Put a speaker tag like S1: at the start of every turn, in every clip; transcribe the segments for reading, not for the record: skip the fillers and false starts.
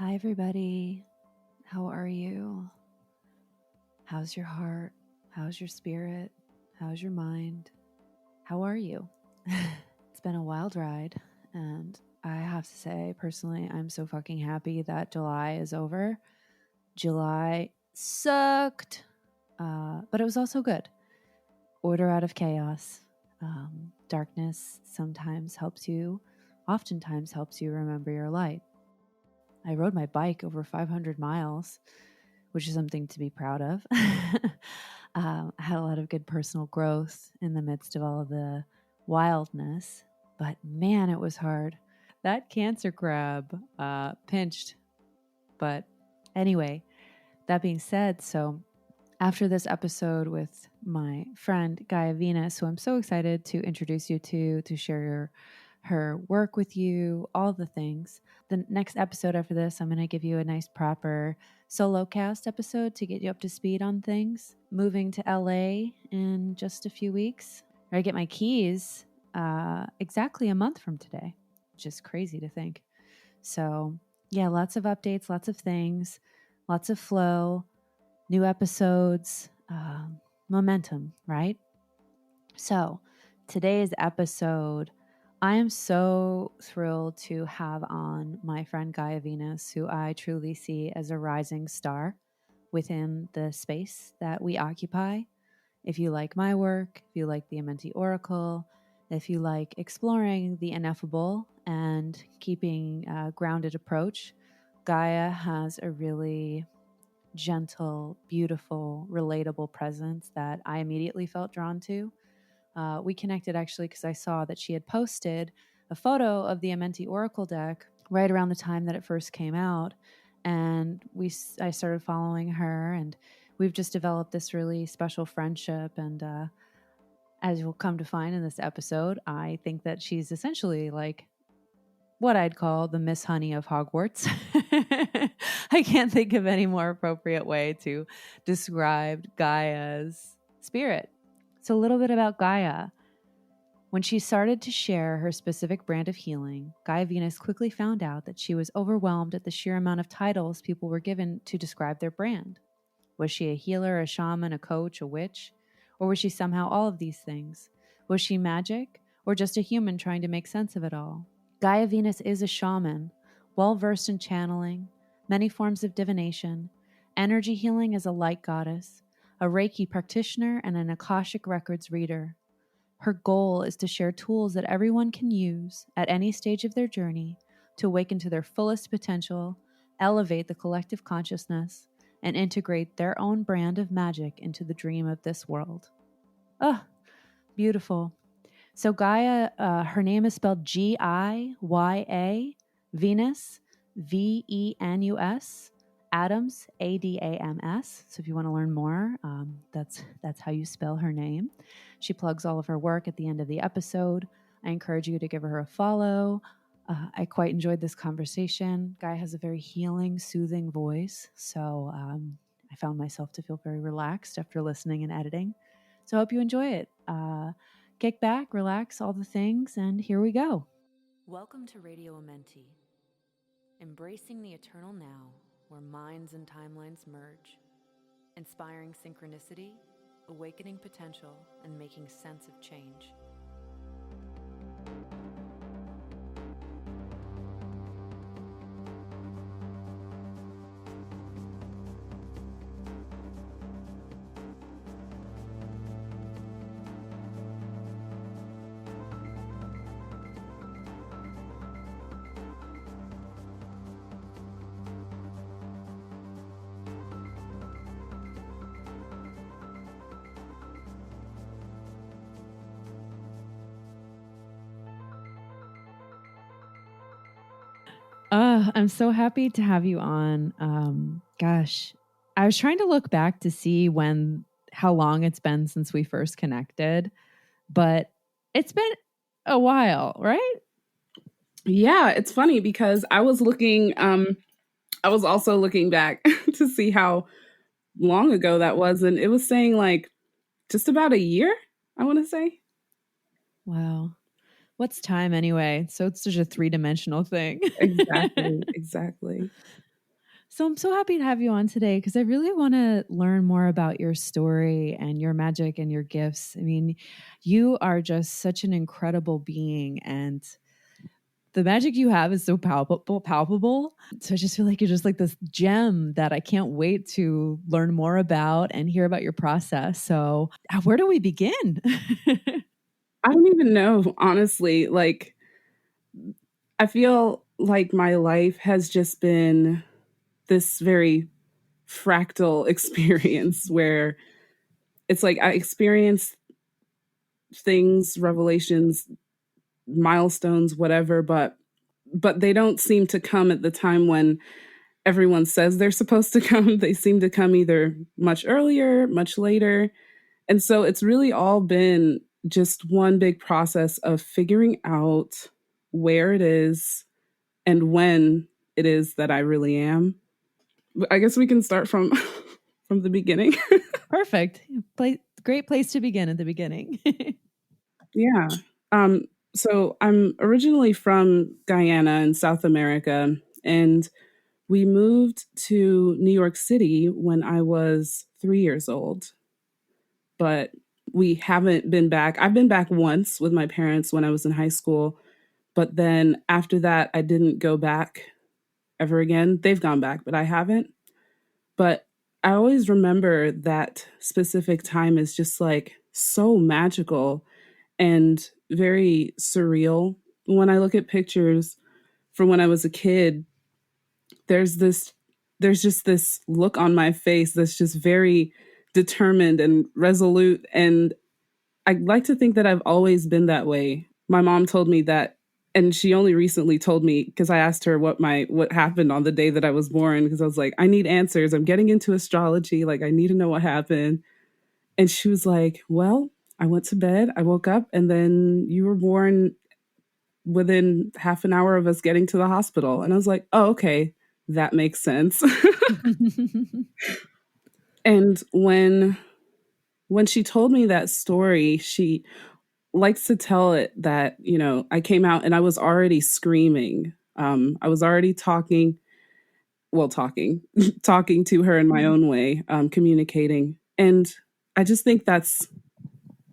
S1: Hi, everybody. How are you? How's your heart? How's your spirit? How's your mind? How are you? It's been a wild ride, and I have to say, personally, I'm so fucking happy that July is over. July sucked, but it was also good. Order out of chaos. Darkness oftentimes helps you remember your light. I rode my bike over 500 miles, which is something to be proud of. I had a lot of good personal growth in the midst of all of the wildness, but man, it was hard. That cancer crab pinched. But anyway, that being said, so after this episode with my friend Giya Venus, who I'm so excited to introduce you to share her work with you, all the things. The next episode after this, I'm going to give you a nice proper solo cast episode to get you up to speed on things. Moving to LA in just a few weeks. I get my keys exactly a month from today, which is crazy to think. So yeah, lots of updates, lots of things, lots of flow, new episodes, momentum, right? So today's episode, I am so thrilled to have on my friend Giya Venus, who I truly see as a rising star within the space that we occupy. If you like my work, if you like the Amenti Oracle, if you like exploring the ineffable and keeping a grounded approach, Giya has a really gentle, beautiful, relatable presence that I immediately felt drawn to. We connected actually because I saw that she had posted a photo of the Amenti Oracle deck right around the time that it first came out. And I started following her, and we've just developed this really special friendship. And as you'll come to find in this episode, I think that she's essentially like what I'd call the Miss Honey of Hogwarts. I can't think of any more appropriate way to describe Giya's spirit. So a little bit about Giya. When she started to share her specific brand of healing, Giya Venus quickly found out that she was overwhelmed at the sheer amount of titles people were given to describe their brand. Was she a healer, a shaman, a coach, a witch? Or was she somehow all of these things? Was she magic, or just a human trying to make sense of it all? Giya Venus is a shaman, well-versed in channeling, many forms of divination, energy healing as a light goddess, a Reiki practitioner, and an Akashic Records reader. Her goal is to share tools that everyone can use at any stage of their journey to awaken to their fullest potential, elevate the collective consciousness, and integrate their own brand of magic into the dream of this world. Oh, beautiful. So Giya, her name is spelled Giya, Venus, Venus, Adams, Adams. So if you want to learn more, that's how you spell her name. She plugs all of her work at the end of the episode. I encourage you to give her a follow. I quite enjoyed this conversation. Giya has a very healing, soothing voice, so I found myself to feel very relaxed after listening and editing. So I hope you enjoy it. Kick back, relax, all the things, and here we go. Welcome to Radio Amenti, embracing the eternal now, where minds and timelines merge, inspiring synchronicity, awakening potential, and making sense of change. I'm so happy to have you on. Gosh, I was trying to look back to see how long it's been since we first connected, but it's been a while, right?
S2: Yeah, it's funny because I was also looking back to see how long ago that was, and it was saying like just about a year, I want to say.
S1: Wow. What's time anyway? So it's such a three-dimensional thing.
S2: Exactly, exactly.
S1: So I'm so happy to have you on today because I really want to learn more about your story and your magic and your gifts. I mean, you are just such an incredible being, and the magic you have is so palpable. So I just feel like you're just like this gem that I can't wait to learn more about and hear about your process. So, where do we begin?
S2: I don't even know, honestly. Like, I feel like my life has just been this very fractal experience where it's like I experience things, revelations, milestones, whatever, but they don't seem to come at the time when everyone says they're supposed to come. They seem to come either much earlier, much later. And so it's really all been just one big process of figuring out where it is and when it is that I really am. I guess we can start from from the beginning.
S1: Perfect. Great place to begin at the beginning.
S2: Yeah. Um, so I'm originally from Guyana in South America, and we moved to New York City when I was 3 years old. But we haven't been back. I've been back once with my parents when I was in high school, but then after that, I didn't go back ever again. They've gone back, but I haven't. But I always remember that specific time is just like so magical and very surreal. When I look at pictures from when I was a kid, there's this there's just this look on my face that's just very determined and resolute, and I like to think that I've always been that way. My mom told me that, and she only recently told me because I asked her what happened on the day that I was born, because I was like, I need answers. I'm getting into astrology, like I need to know what happened. And she was like, well, I went to bed, I woke up, and then you were born within half an hour of us getting to the hospital. And I was like, oh, okay, that makes sense. And when she told me that story, she likes to tell it that, I came out and I was already screaming. I was already talking, well, talking, talking to her in my own way, communicating. And I just think that's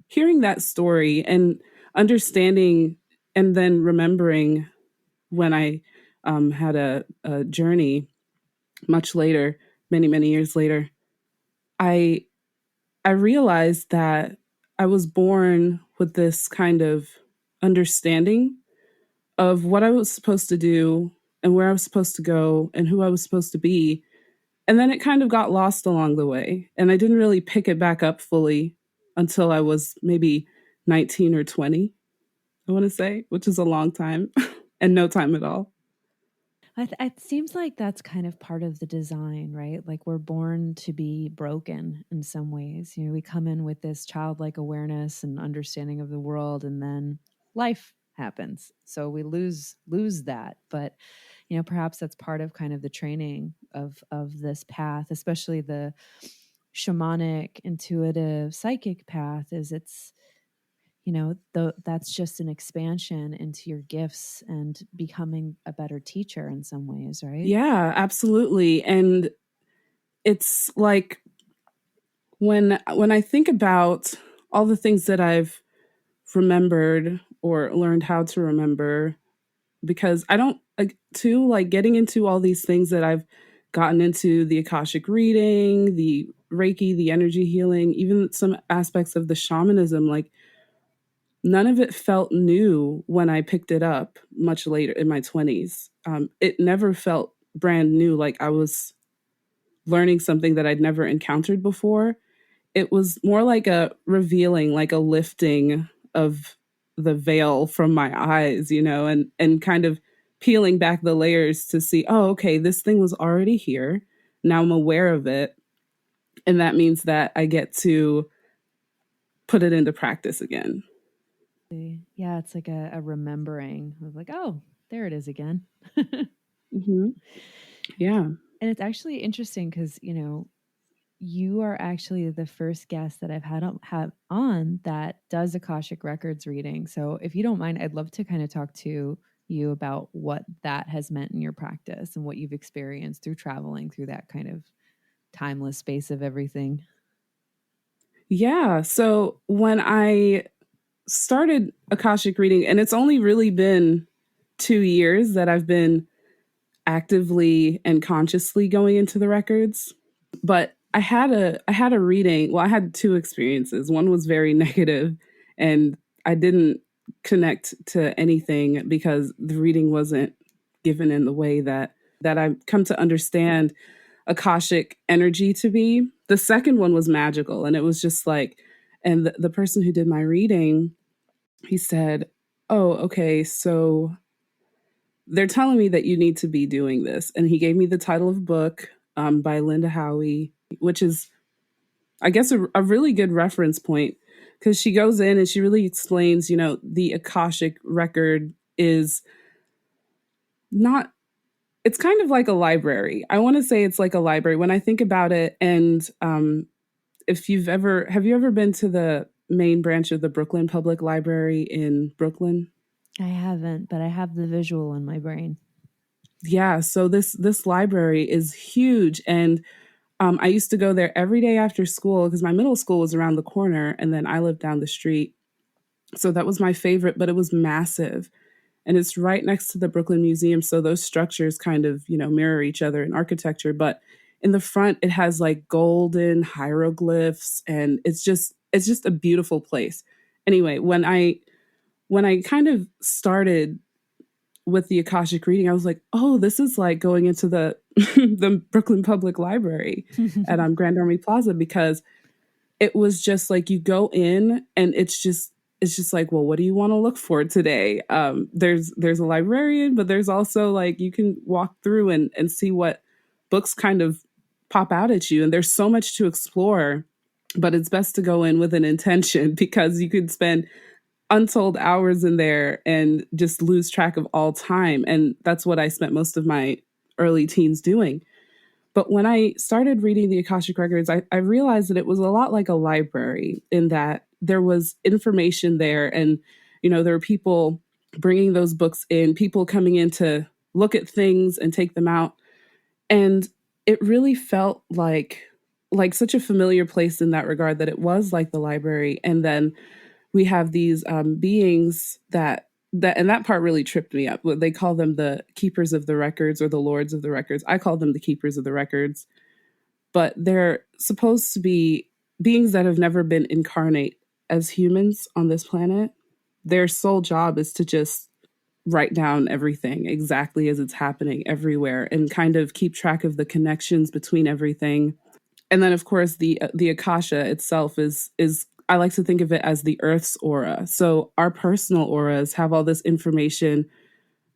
S2: hearing that story and understanding and then remembering when I had a journey much later, many, many years later, I I realized that I was born with this kind of understanding of what I was supposed to do and where I was supposed to go and who I was supposed to be. And then it kind of got lost along the way. And I didn't really pick it back up fully until I was maybe 19 or 20, I want to say, which is a long time and no time at all.
S1: It seems like that's kind of part of the design, right? Like we're born to be broken in some ways. We come in with this childlike awareness and understanding of the world, and then life happens. So we lose that. But perhaps that's part of kind of the training of this path, especially the shamanic, intuitive, psychic path. Is it's that's just an expansion into your gifts and becoming a better teacher in some ways, right?
S2: Yeah, absolutely. And it's like when I think about all the things that I've remembered or learned how to remember, because I don't like too like getting into all these things that I've gotten into, the Akashic reading, the Reiki, the energy healing, even some aspects of the shamanism, like none of it felt new when I picked it up much later in my 20s. It never felt brand new, like I was learning something that I'd never encountered before. It was more like a revealing, like a lifting of the veil from my eyes, and kind of peeling back the layers to see, oh, okay, this thing was already here. Now I'm aware of it. And that means that I get to put it into practice again.
S1: Yeah, it's like a remembering of like, oh, there it is again.
S2: Hmm. Yeah.
S1: And it's actually interesting because, you are actually the first guest that I've have on that does Akashic Records reading. So if you don't mind, I'd love to kind of talk to you about what that has meant in your practice and what you've experienced through traveling through that kind of timeless space of everything.
S2: Yeah. So when I started Akashic reading, and it's only really been 2 years that I've been actively and consciously going into the records. But I had a reading. Well, I had two experiences. One was very negative, and I didn't connect to anything because the reading wasn't given in the way that I've come to understand Akashic energy to be. The second one was magical, and it was just like, and the person who did my reading, he said, "Oh, okay, so they're telling me that you need to be doing this." And he gave me the title of a book by Linda Howie, which is, I guess, a really good reference point because she goes in and she really explains, the Akashic record is not, it's kind of like a library. I want to say it's like a library when I think about it. And if have you ever been to the main branch of the Brooklyn Public Library in Brooklyn?
S1: I haven't, but I have the visual in my brain.
S2: Yeah, so this library is huge, and I used to go there every day after school because my middle school was around the corner, and then I lived down the street. So that was my favorite, but it was massive, and it's right next to the Brooklyn Museum. So those structures kind of mirror each other in architecture, but in the front it has like golden hieroglyphs, and it's just a beautiful place. Anyway, when I kind of started with the Akashic reading, I was like, oh, this is like going into the the Brooklyn Public Library at Grand Army Plaza, because it was just like you go in and it's just like, well, what do you want to look for today? There's a librarian, but there's also like you can walk through and see what books kind of pop out at you, and there's so much to explore. But it's best to go in with an intention because you could spend untold hours in there and just lose track of all time. And that's what I spent most of my early teens doing. But when I started reading the Akashic Records, I realized that it was a lot like a library in that there was information there. And, there were people bringing those books in, people coming in to look at things and take them out. And it really felt like such a familiar place in that regard, that it was like the library. And then we have these beings and that part really tripped me up. They call them the keepers of the records or the lords of the records. I call them the keepers of the records, but they're supposed to be beings that have never been incarnate as humans on this planet. Their sole job is to just write down everything exactly as it's happening everywhere and kind of keep track of the connections between everything. And then of course the akasha itself is I like to think of it as the earth's aura. So our personal auras have all this information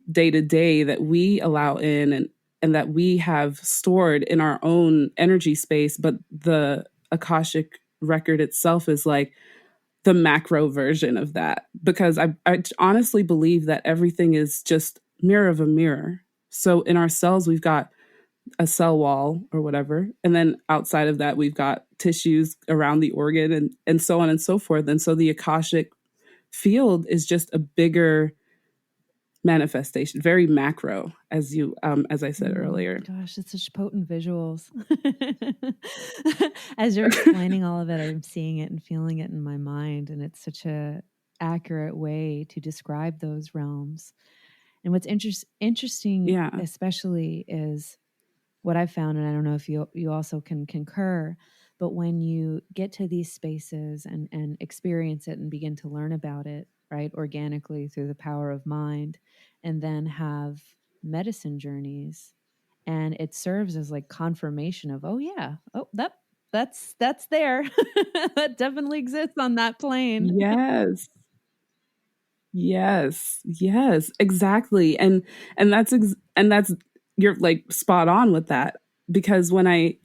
S2: day to day that we allow in, and that we have stored in our own energy space. But the akashic record itself is like the macro version of that, because I honestly believe that everything is just mirror of a mirror. So in our cells we've got a cell wall or whatever. And then outside of that, we've got tissues around the organ, and so on and so forth. And so the Akashic field is just a bigger manifestation, very macro, as I said earlier.
S1: Gosh, it's such potent visuals. As you're explaining all of it, I'm seeing it and feeling it in my mind, and it's such a accurate way to describe those realms. And what's interesting,
S2: Yeah.
S1: especially, is what I've found, and I don't know if you also can concur, but when you get to these spaces and experience it and begin to learn about it, right, organically through the power of mind, and then have medicine journeys, and it serves as like confirmation of, oh yeah, oh that's there. That definitely exists on that plane.
S2: Yes. Yes. Yes. Exactly. And that's you're like spot on with that, because when I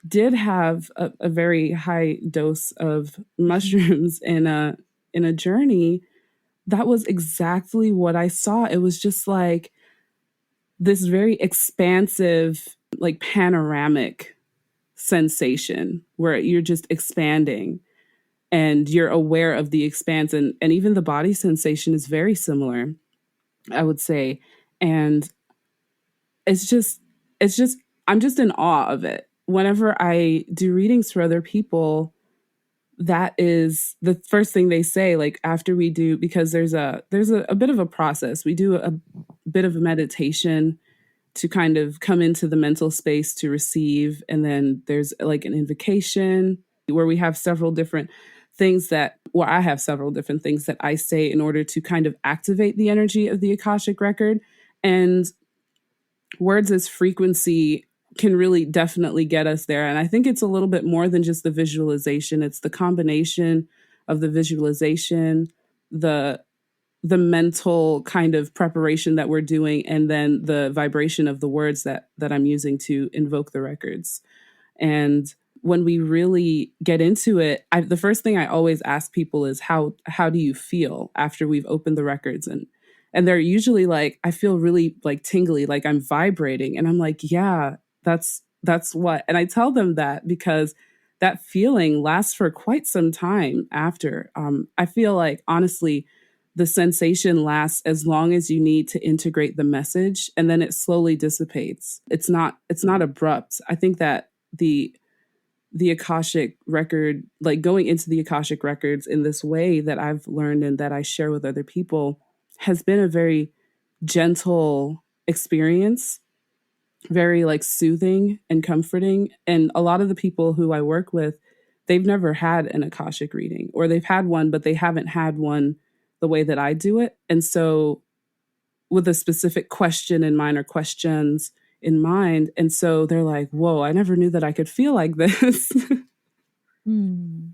S2: did have a very high dose of mushrooms in a journey, that was exactly what I saw. It was just like this very expansive, like panoramic sensation where you're just expanding and you're aware of the expanse, and even the body sensation is very similar. I would say. And it's just, it's just, I'm just in awe of it. Whenever I do readings for other people, that is the first thing they say, like after we do, because there's a bit of a process. We do a bit of a meditation to kind of come into the mental space to receive. And then there's like an invocation where we have several different things that, well, I have several different things that I say in order to kind of activate the energy of the Akashic record. And words as frequency can really definitely get us there. And I think it's a little bit more than just the visualization. It's the combination of the visualization, the the mental kind of preparation that we're doing, and then the vibration of the words that I'm using to invoke the records. And when we really get into it, the first thing I always ask people is how do you feel after we've opened the records? And they're usually like, I feel really like tingly, like I'm vibrating. And I'm like, yeah, that's what. And I tell them that because that feeling lasts for quite some time after. I feel like honestly, the sensation lasts as long as you need to integrate the message, and then it slowly dissipates. It's not abrupt. I think that the Akashic record, like going into the Akashic records in this way that I've learned and that I share with other people, has been a very gentle experience, very like soothing and comforting. And a lot of the people who I work with, they've never had an Akashic reading, or they've had one, but they haven't had one the way that I do it. And so with a specific question in mind or questions in mind. And so they're like, whoa, I never knew that I could feel like this.
S1: Mm.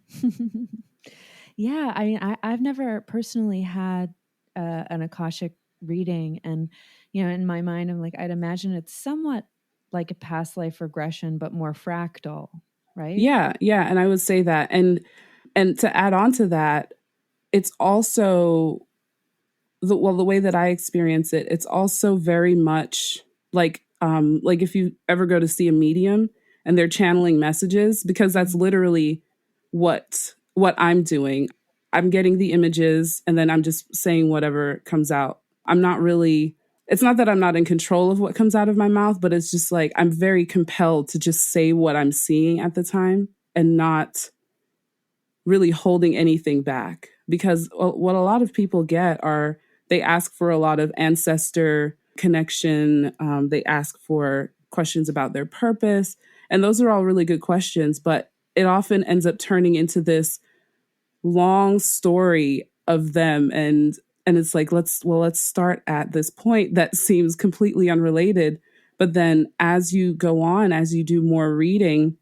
S1: Yeah, I mean, I've never personally had an Akashic reading, and in my mind, I'm like, I'd imagine it's somewhat like a past life regression, but more fractal, right?
S2: Yeah, yeah. And I would say that. And to add on to that, it's also the way that I experience it, it's also very much like if you ever go to see a medium and they're channeling messages, because that's literally what I'm doing. I'm getting the images and then I'm just saying whatever comes out. I'm not really, it's not that I'm not in control of what comes out of my mouth, but it's just like I'm very compelled to just say what I'm seeing at the time and not really holding anything back. Because what a lot of people get are, they ask for a lot of ancestor connection. They ask for questions about their purpose. And those are all really good questions, but it often ends up turning into this long story of them. And it's like, let's start at this point that seems completely unrelated. But then as you go on, as you do more reading,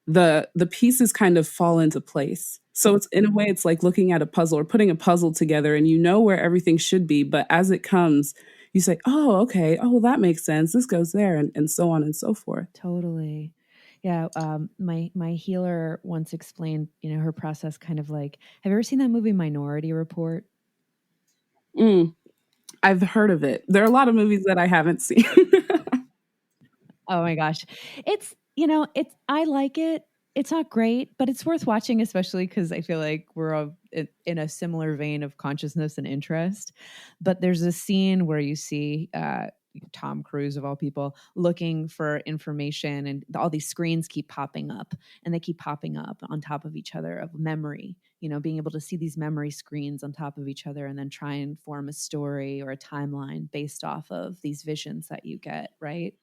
S2: the pieces kind of fall into place. So it's, in a way, it's like looking at a puzzle or putting a puzzle together, and you know where everything should be, but as it comes, you say, oh, okay, oh, well, that makes sense, this goes there, and so on and so forth.
S1: Totally. Yeah, my healer once explained, her process kind of like, have you ever seen that movie Minority Report?
S2: Mm, I've heard of it. There are a lot of movies that I haven't seen.
S1: Oh my gosh. It's I like it. It's not great, but it's worth watching, especially because I feel like we're in a similar vein of consciousness and interest. But there's a scene where you see Tom Cruise, of all people, looking for information, and all these screens keep popping up, and they keep popping up on top of each other of memory. Being able to see these memory screens on top of each other, and then try and form a story or a timeline based off of these visions that you get, right?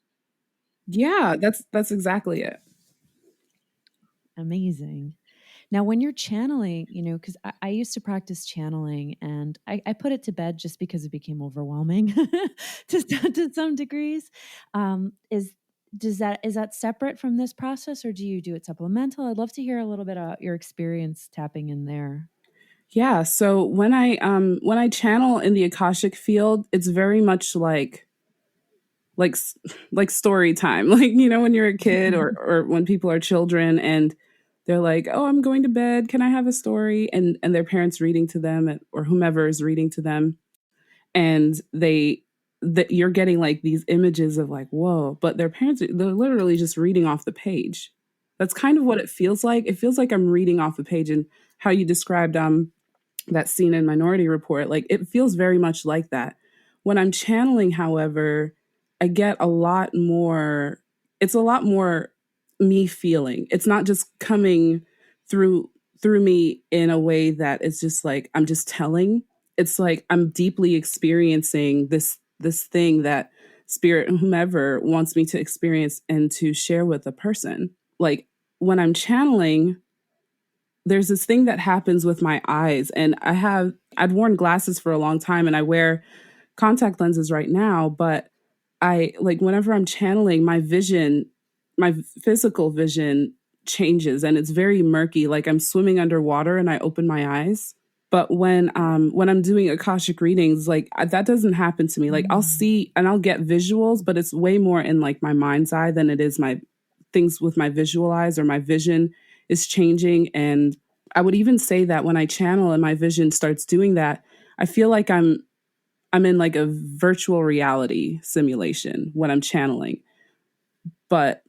S2: Yeah, that's exactly it.
S1: Amazing. Now, when you're channeling, because I used to practice channeling, and I put it to bed just because it became overwhelming to some degrees. Is is that separate from this process, or do you do it supplemental? I'd love to hear a little bit about your experience tapping in there.
S2: Yeah, so when I channel in the Akashic field, it's very much like like story time. Like, when you're a kid, or when people are children and they're like, "Oh, I'm going to bed. Can I have a story?" And their parents reading to them, or whomever is reading to them, and that you're getting like these images of like, "Whoa," but their parents, they're literally just reading off the page. That's kind of what it feels like. It feels like I'm reading off the page. And how you described that scene in Minority Report, like it feels very much like that. When I'm channeling, however, I get a lot more, it's a lot more me feeling. It's not just coming through through me in a way that it's just like I'm just telling. It's like I'm deeply experiencing this thing that spirit, whomever, wants me to experience and to share with a person. Like when I'm channeling, there's this thing that happens with my eyes, and I'd worn glasses for a long time, and I wear contact lenses right now, but I like whenever I'm channeling, my vision, my physical vision changes, and it's very murky, like I'm swimming underwater and I open my eyes. But when I'm doing akashic readings, like that doesn't happen to me. Like I'll
S1: Mm.
S2: see and I'll get visuals, but it's way more in like my mind's eye than it is my things with my visual eyes, or my vision is changing. And I would even say that when I channel and my vision starts doing that, I feel like I'm in like a virtual reality simulation when I'm channeling. But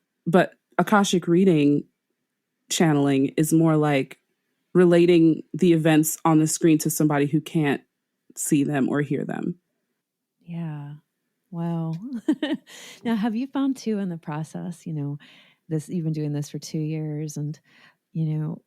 S2: akashic reading channeling is more like relating the events on the screen to somebody who can't see them or hear them.
S1: Yeah. Wow. Now, have you found too in the process, this, you've been doing this for 2 years, and, you know,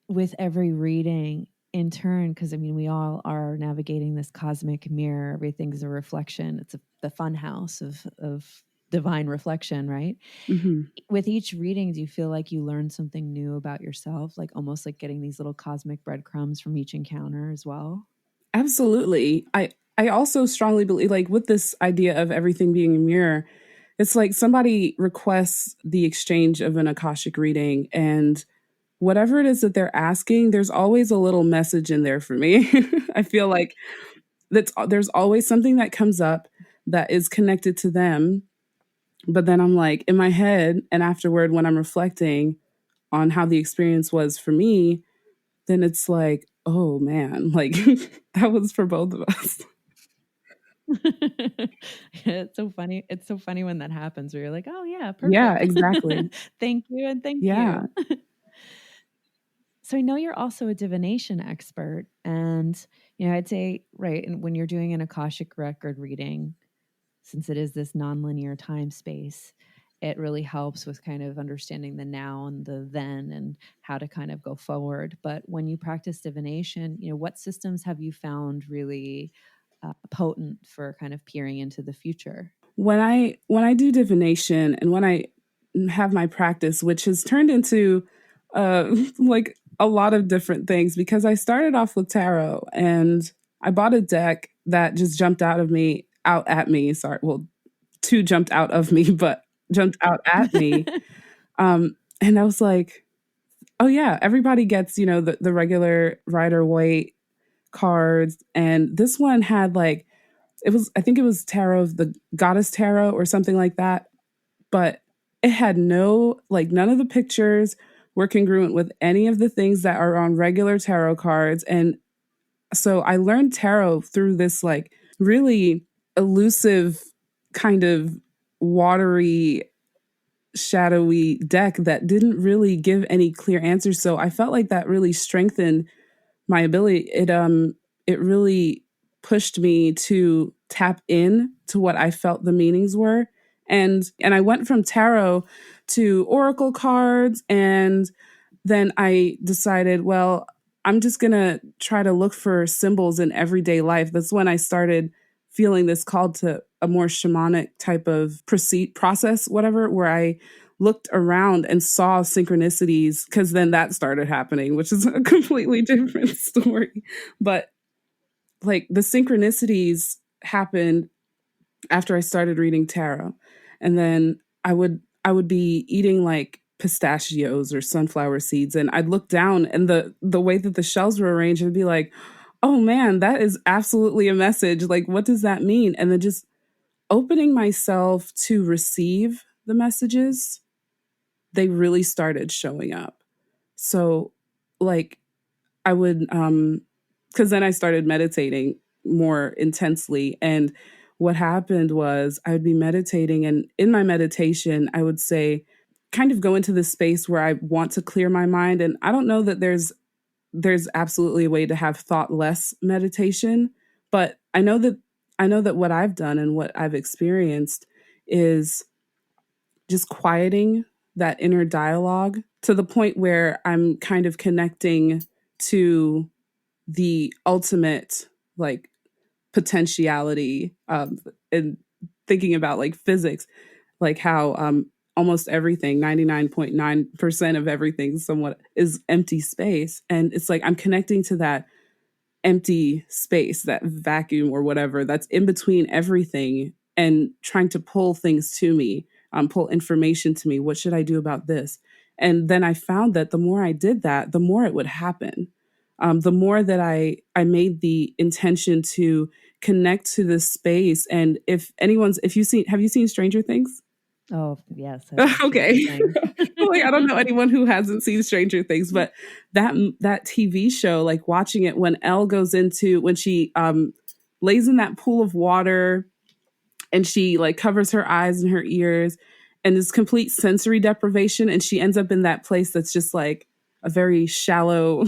S1: with every reading in turn, because I mean, we all are navigating this cosmic mirror. Everything's a reflection. It's the fun house of divine reflection, right?
S2: Hmm.
S1: With each reading, do you feel like you learn something new about yourself, like almost like getting these little cosmic breadcrumbs from each encounter as well?
S2: Absolutely. I also strongly believe, like with this idea of everything being a mirror, it's like somebody requests the exchange of an akashic reading, and whatever it is that they're asking, there's always a little message in there for me. I feel like there's always something that comes up that is connected to them. But then I'm like in my head, and afterward, when I'm reflecting on how the experience was for me, then it's like, oh man, like that was for both of us.
S1: It's so funny. It's so funny when that happens where you're like, "Oh yeah,
S2: Yeah,
S1: perfect.
S2: exactly.
S1: Thank you and thank you."
S2: Yeah.
S1: So I know you're also a divination expert, and I'd say, right, and when you're doing an akashic record reading, since it is this nonlinear time space, it really helps with kind of understanding the now and the then and how to kind of go forward. But when you practice divination, what systems have you found really potent for kind of peering into the future?
S2: When I do divination, and when I have my practice, which has turned into like a lot of different things, because I started off with tarot, and I bought a deck that just jumped out at me. Sorry, well, two jumped out of me, but jumped out at me. And I was like, oh yeah, everybody gets, the regular Rider Waite cards. And this one had like, I think it was tarot of the goddess tarot or something like that. But it had none of the pictures were congruent with any of the things that are on regular tarot cards. And so I learned tarot through this like really elusive kind of watery, shadowy deck that didn't really give any clear answers. So I felt like that really strengthened my ability. It really pushed me to tap in to what I felt the meanings were. And I went from tarot to oracle cards, and then I decided, well, I'm just going to try to look for symbols in everyday life. That's when I started feeling this call to a more shamanic type of process, whatever, where I looked around and saw synchronicities, because then that started happening, which is a completely different story. But like the synchronicities happened after I started reading tarot. And then I would be eating like pistachios or sunflower seeds, and I'd look down, and the way that the shells were arranged, I'd be like, "Oh man, that is absolutely a message. Like what does that mean?" And then just opening myself to receive the messages, they really started showing up. So like I would cuz then I started meditating more intensely, and what happened was I would be meditating, and in my meditation I would say kind of go into this space where I want to clear my mind. And I don't know that there's absolutely a way to have thoughtless meditation, but I know that I know that what I've done and what I've experienced is just quieting that inner dialogue to the point where I'm kind of connecting to the ultimate like potentiality, and thinking about like physics, like how almost everything, 99.9% of everything somewhat is empty space, and it's like I'm connecting to that empty space, that vacuum or whatever that's in between everything, and trying to pull things to me, pull information to me. What should I do about this? And then I found that the more I did that, the more it would happen. The more that I made the intention to connect to this space. And if you seen, have you seen Stranger Things?
S1: Oh, yes, I love Stranger
S2: Okay.
S1: Things.
S2: Like I don't know anyone who hasn't seen Stranger Things, but that TV show, like watching it when Elle goes into when she lays in that pool of water and she like covers her eyes and her ears and this complete sensory deprivation, and she ends up in that place that's just like a very shallow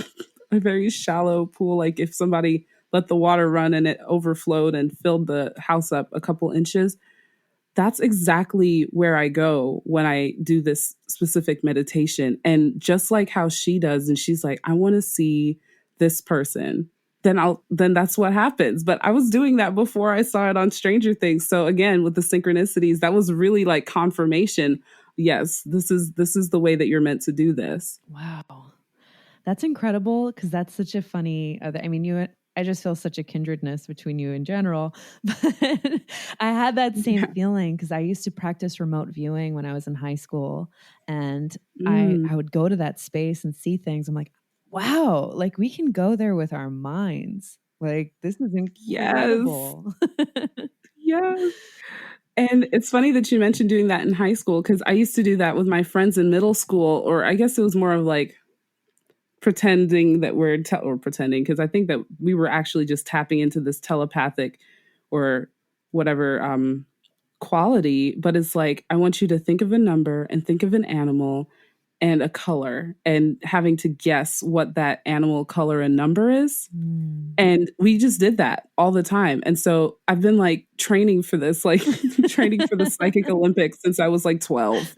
S2: a very shallow pool, like if somebody let the water run and it overflowed and filled the house up a couple inches. That's exactly where I go when I do this specific meditation. And just like how she does, and she's like, I want to see this person. Then that's what happens. But I was doing that before I saw it on Stranger Things. So again, with the synchronicities, that was really like confirmation. Yes, this is the way that you're meant to do this.
S1: Wow. That's incredible because that's such a funny other. I mean, I just feel such a kindredness between you in general. But I had that same
S2: Yeah.
S1: feeling because I used to practice remote viewing when I was in high school. And I
S2: Mm,
S1: would go to that space and see things. I'm like, wow, like we can go there with our minds. Like, this is
S2: yes.
S1: incredible.
S2: Yes. And it's funny that you mentioned doing that in high school because I used to do that with my friends in middle school, or I guess it was more of like pretending that or pretending, because I think that we were actually just tapping into this telepathic or whatever quality. But it's like, I want you to think of a number and think of an animal and a color and having to guess what that animal, color, and number is.
S1: Mm.
S2: And we just did that all the time. And so I've been like training for this, like training for the Psychic Olympics since I was like 12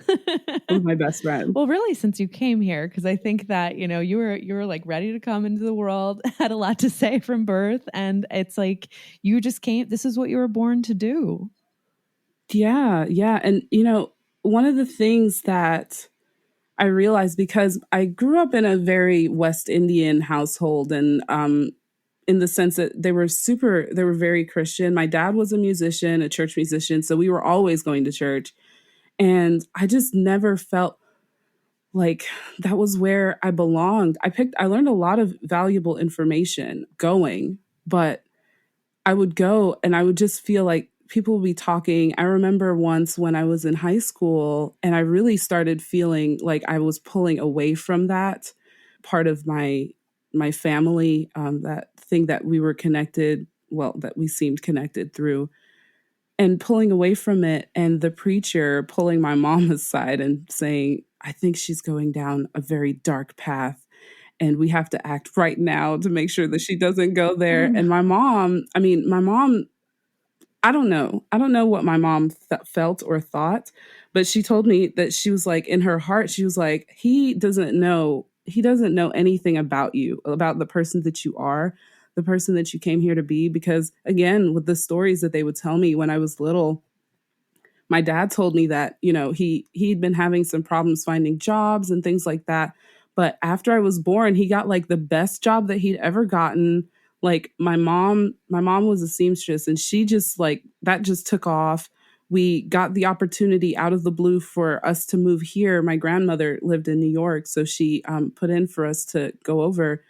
S2: with my best friend.
S1: Well, really, since you came here, because I think that you were like ready to come into the world, had a lot to say from birth, and it's like you just came. This is what you were born to do.
S2: Yeah, yeah. And, one of the things that I realized, because I grew up in a very West Indian household, and in the sense that they were very Christian. My dad was a musician, a church musician. So we were always going to church. And I just never felt like that was where I belonged. I learned a lot of valuable information going, but I would go and I would just feel like people would be talking. I remember once when I was in high school and I really started feeling like I was pulling away from that part of my family, that thing that we were connected, well, that we seemed connected through, and pulling away from it, and the preacher pulling my mom aside and saying, I think she's going down a very dark path and we have to act right now to make sure that she doesn't go
S1: Oh
S2: there.
S1: no.
S2: And my mom, I don't know. I don't know what my mom felt or thought, but she told me that she was like, in her heart, she was like, he doesn't know anything about you, about the person that you are, the person that you came here to be. Because again, with the stories that they would tell me when I was little, my dad told me that, he'd been having some problems finding jobs and things like that. But after I was born, he got like the best job that he'd ever gotten. Like my mom was a seamstress, and she just like that just took off. We got the opportunity out of the blue for us to move here. My grandmother lived in New York, so she put in for us to go over,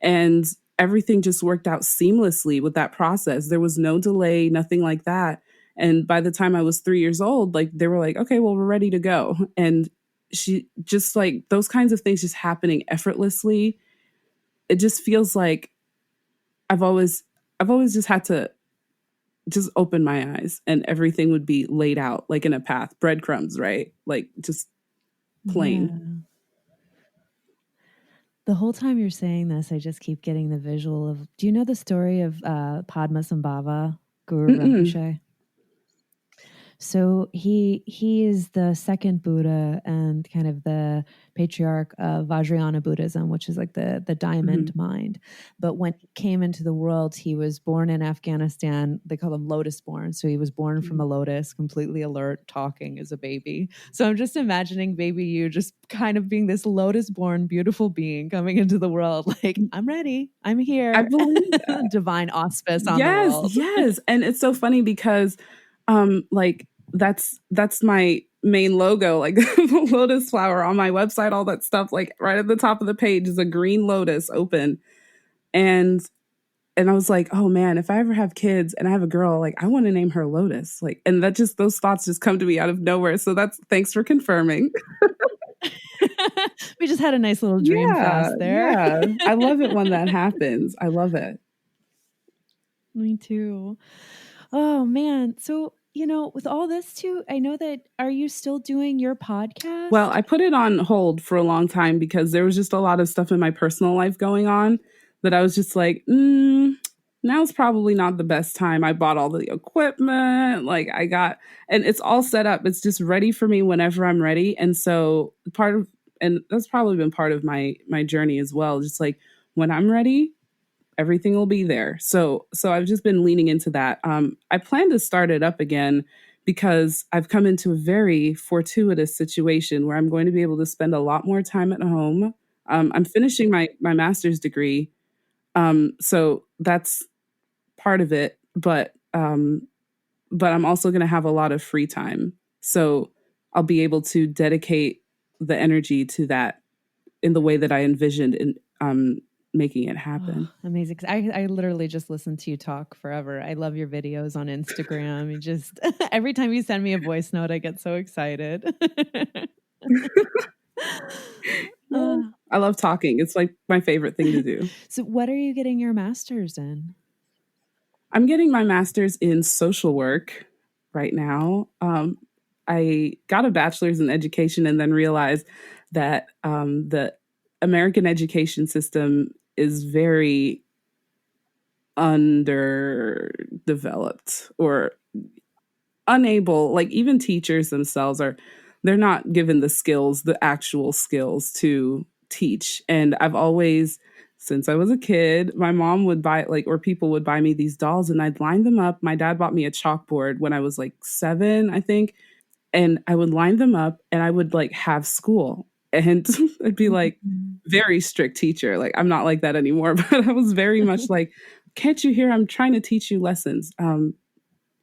S2: and everything just worked out seamlessly with that process. There was no delay, nothing like that. And by the time I was 3 years old, like they were like, okay, well, we're ready to go. And she just like those kinds of things just happening effortlessly. It just feels like I've always, I've always just had to just open my eyes and everything would be laid out like in a path, breadcrumbs, right? Like just plain.
S1: Yeah. The whole time you're saying this, I just keep getting the visual of. Do you know the story of Padmasambhava Guru
S2: Mm-mm.
S1: Rinpoche. So he is the second Buddha and kind of the patriarch of Vajrayana Buddhism, which is like the
S2: Mhm.
S1: diamond mind. But when he came into the world, he was born in Afghanistan. They call him lotus born. So he was born from a
S2: Mhm.
S1: lotus, completely alert, talking as a baby. So I'm just imagining baby you just kind of being this lotus born, beautiful being coming into the world. Like, I'm ready. I'm
S2: I
S1: here.
S2: believe that.
S1: Divine auspice on the
S2: Yes,
S1: world.
S2: yes, and it's so funny because, like, that's my main logo, like, the lotus flower on my website, all that stuff, like, right at the top of the page is a green lotus open, and I was like, "Oh, man, if I ever have kids and I have a girl, like, I wanna name her Lotus," like, and that just those thoughts just come to me out of nowhere, so that's thanks for confirming.
S1: We just had a nice little dream
S2: Yeah,
S1: fast there.
S2: yeah, I love it when that happens, I love it.
S1: Me too. Oh man. So, with all this too, I know that are you still doing your
S2: Well,
S1: podcast?
S2: I put it on hold for a long time because there was just a lot of stuff in my personal life going on that I was just like, now's probably not the best time. I bought all the equipment, like I got, and it's all set up. It's just ready for me whenever I'm ready. And so and that's probably been part of my journey as well. Just like when I'm ready, everything will be there. So I've just been leaning into that. I plan to start it up again because I've come into a very fortuitous situation where I'm going to be able to spend a lot more time at home. I'm finishing my master's degree, so that's part of it. But I'm also going to have a lot of free time, so I'll be able to dedicate the energy to that in the way that I envisioned in making it
S1: Oh,
S2: happen.
S1: amazing. 'Cause I literally just listen to you talk forever. I love your videos on Instagram. You just every time you send me a voice note, I get so excited.
S2: Well,
S1: uh,
S2: I love talking. It's like my favorite thing to do.
S1: so what are you getting your master's in?
S2: I'm getting my master's in social work right now. I got a bachelor's in education and then realized that the American education system is very underdeveloped or unable, like even teachers themselves are, they're not given the skills, the actual skills to teach. And I've always, since I was a kid, my mom would buy, like, or people would buy me these dolls and I'd line them up. My dad bought me a chalkboard when I was like 7, I think, and I would line them up and I would like have school, and I'd be like
S1: Mhm.
S2: very strict teacher. Like I'm not like that anymore, but I was very much like, can't you hear I'm trying to teach you lessons?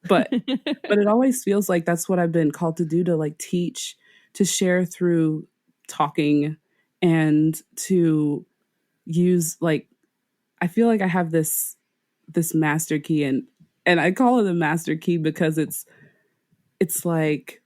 S2: But it always feels like that's what I've been called to do, to like teach, to share through talking, and to use, like, I feel like I have this master key, and I call it a master key because it's like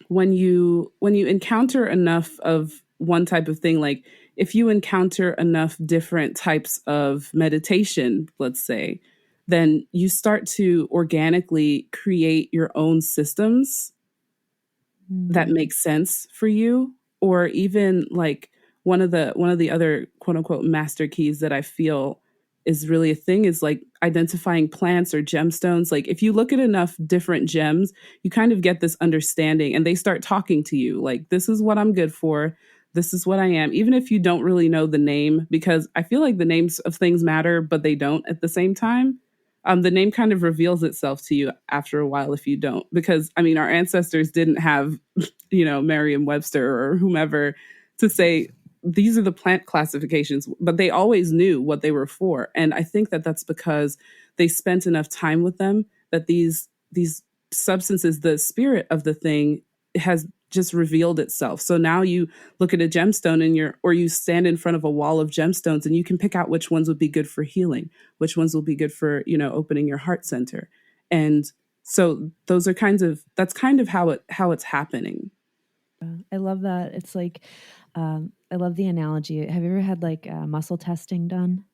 S2: when you encounter enough of one type of thing, like if you encounter enough different types of meditation, let's say, then you start to organically create your own systems that
S1: Mm.
S2: makes sense for you. Or even like one of the other quote unquote master keys that I feel is really a thing is like identifying plants or gemstones. Like if you look at enough different gems, you kind of get this understanding and they start talking to you like, this is what I'm good for, this is what I am, even if you don't really know the name, because I feel like the names of things matter but they don't at the same time. The name kind of reveals itself to you after a while if you don't, because I mean our ancestors didn't have Merriam-Webster or whomever to say these are the plant classifications, but they always knew what they were for. And I think that that's because they spent enough time with them that these substances, the spirit of the thing has just revealed itself. So now you look at a gemstone and or you stand in front of a wall of gemstones and you can pick out which ones would be good for healing, which ones will be good for, opening your heart center. And so those are that's kind of how it's happening.
S1: I love that. It's like, I love the analogy. Have you ever had like muscle testing done?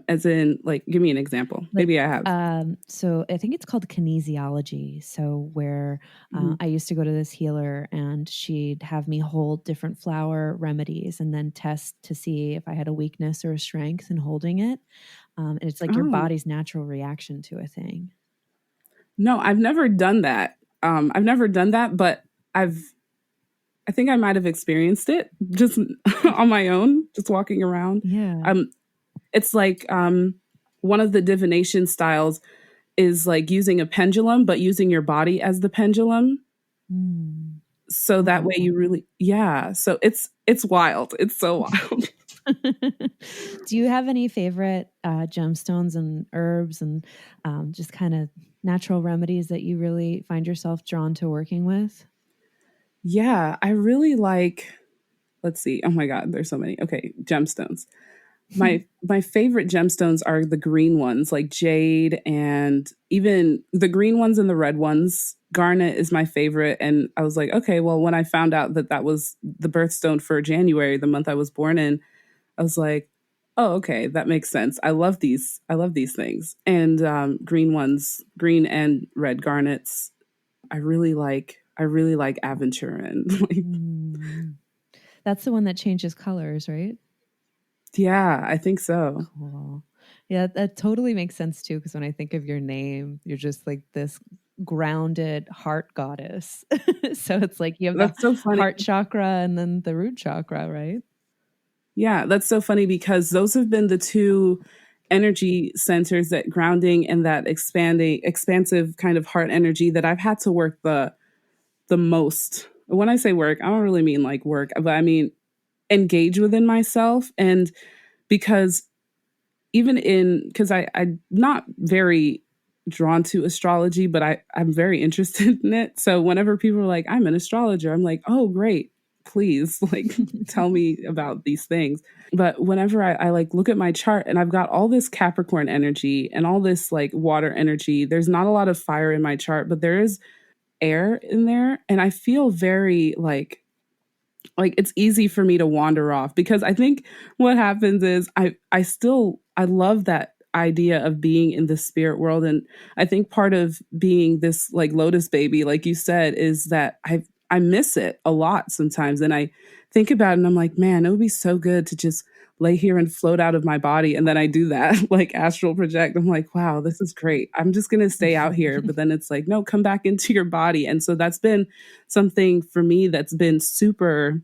S2: As in, like, give me an example.
S1: Like,
S2: Maybe I have.
S1: so I think it's called kinesiology. So where
S2: Mhm.
S1: I used to go to this healer and she'd have me hold different flower remedies and then test to see if I had a weakness or a strength in holding it. And it's like your
S2: Oh,
S1: body's natural reaction to a thing.
S2: no, I've never done that. I've never done that, but I've I think I might have experienced it just on my own, just walking around.
S1: Yeah.
S2: Um, it's like one of the divination styles is like using a pendulum, but using your body as the pendulum.
S1: Mm.
S2: So that way
S1: Wow.
S2: you really, yeah. So it's wild. It's so wild.
S1: Do you have any favorite gemstones and herbs and just kind of natural remedies that you really find yourself drawn to working with?
S2: Yeah, I really like. Let's see. Oh my God, there's so many. Okay, gemstones. My favorite gemstones are the green ones, like jade, and even the green ones and the red ones. Garnet is my favorite, and I was like, okay, well, when I found out that that was the birthstone for January, the month I was born in, I was like, oh, okay, that makes sense. I love these. I love these things, and green ones, green and red garnets. I really like. I really like aventurine. Like,
S1: Mm. That's the one that changes colors, right?
S2: yeah, I think so.
S1: Cool. Yeah, that totally makes sense too. Because when I think of your name, you're just like this grounded heart goddess. So it's like you have the
S2: That's so funny.
S1: heart chakra and then the root chakra, right?
S2: Yeah, that's so funny because those have been the two energy centers, that grounding and that expanding expansive kind of heart energy, that I've had to work the most. When I say work, I don't really mean like work, but I mean engage within myself. And because even in, because I'm not very drawn to astrology, but I'm very interested in it. So whenever people are like, I'm an astrologer, I'm like, oh great, please, like, tell me about these things. But whenever I like look at my chart and I've got all this Capricorn energy and all this like water energy, there's not a lot of fire in my chart, but there is air in there. And I feel very like it's easy for me to wander off, because I think what happens is I love that idea of being in the spirit world. And I think part of being this like lotus baby, like you said, is that I miss it a lot sometimes. And I think about it and I'm like, man, it would be so good to just lay here and float out of my body. And then I do that, like astral project. I'm like, wow, this is great. I'm just going to stay out here. But then it's like, no, come back into your body. And so that's been something for me that's been super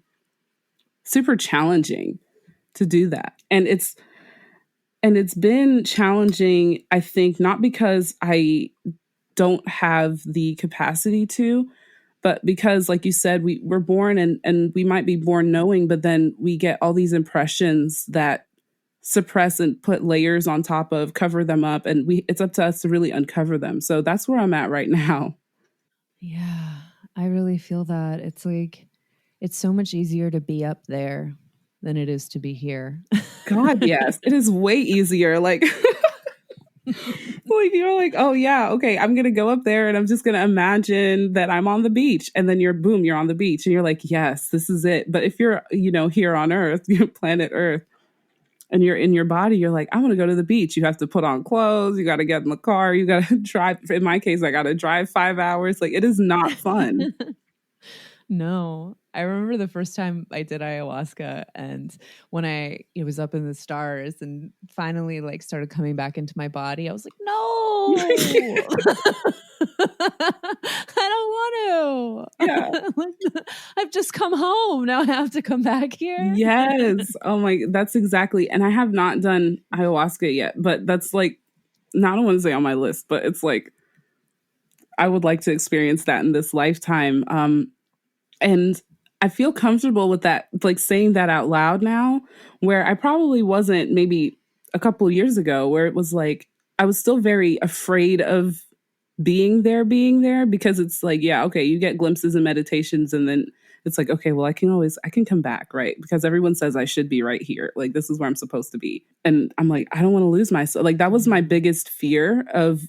S2: challenging to do that. And it's been challenging, I think, not because I don't have the capacity to, but because, like you said, we're born, and we might be born knowing, but then we get all these impressions that suppress and put layers on top of, cover them up, and we it's up to us to really uncover them. So that's where I'm at right now.
S1: Yeah, I really feel that. It's like it's so much easier to be up there than it is to be here.
S2: God, yes, it is way easier. Like, like you're like, oh yeah, okay, I'm gonna go up there and I'm just gonna imagine that I'm on the beach, and then you're on the beach, and you're like, yes, this is it. But if you're, here on Earth, planet Earth, and you're in your body, you're like, I want to go to the beach. You have to put on clothes. You got to get in the car. You got to drive. In my case, I got to drive 5 hours. Like, it is not fun.
S1: No. I remember the first time I did ayahuasca and when it was up in the stars and finally like started coming back into my body, I was like, "No." I don't
S2: Yeah.
S1: want to. I've just come home. Now I have to come back here.
S2: Yes. Oh my, that's exactly. And I have not done ayahuasca yet, but that's like, not, I don't want to say on my list, but it's like, I would like to experience that in this lifetime. And I feel comfortable with that, like saying that out loud now, where I probably wasn't maybe a couple of years ago, where it was like, I was still very afraid of being there, because it's like, yeah, okay, you get glimpses and meditations, and then it's like, okay, well, I can come back, right? Because everyone says I should be right here. Like, this is where I'm supposed to be. And I'm like, I don't want to lose myself. Like, that was my biggest fear of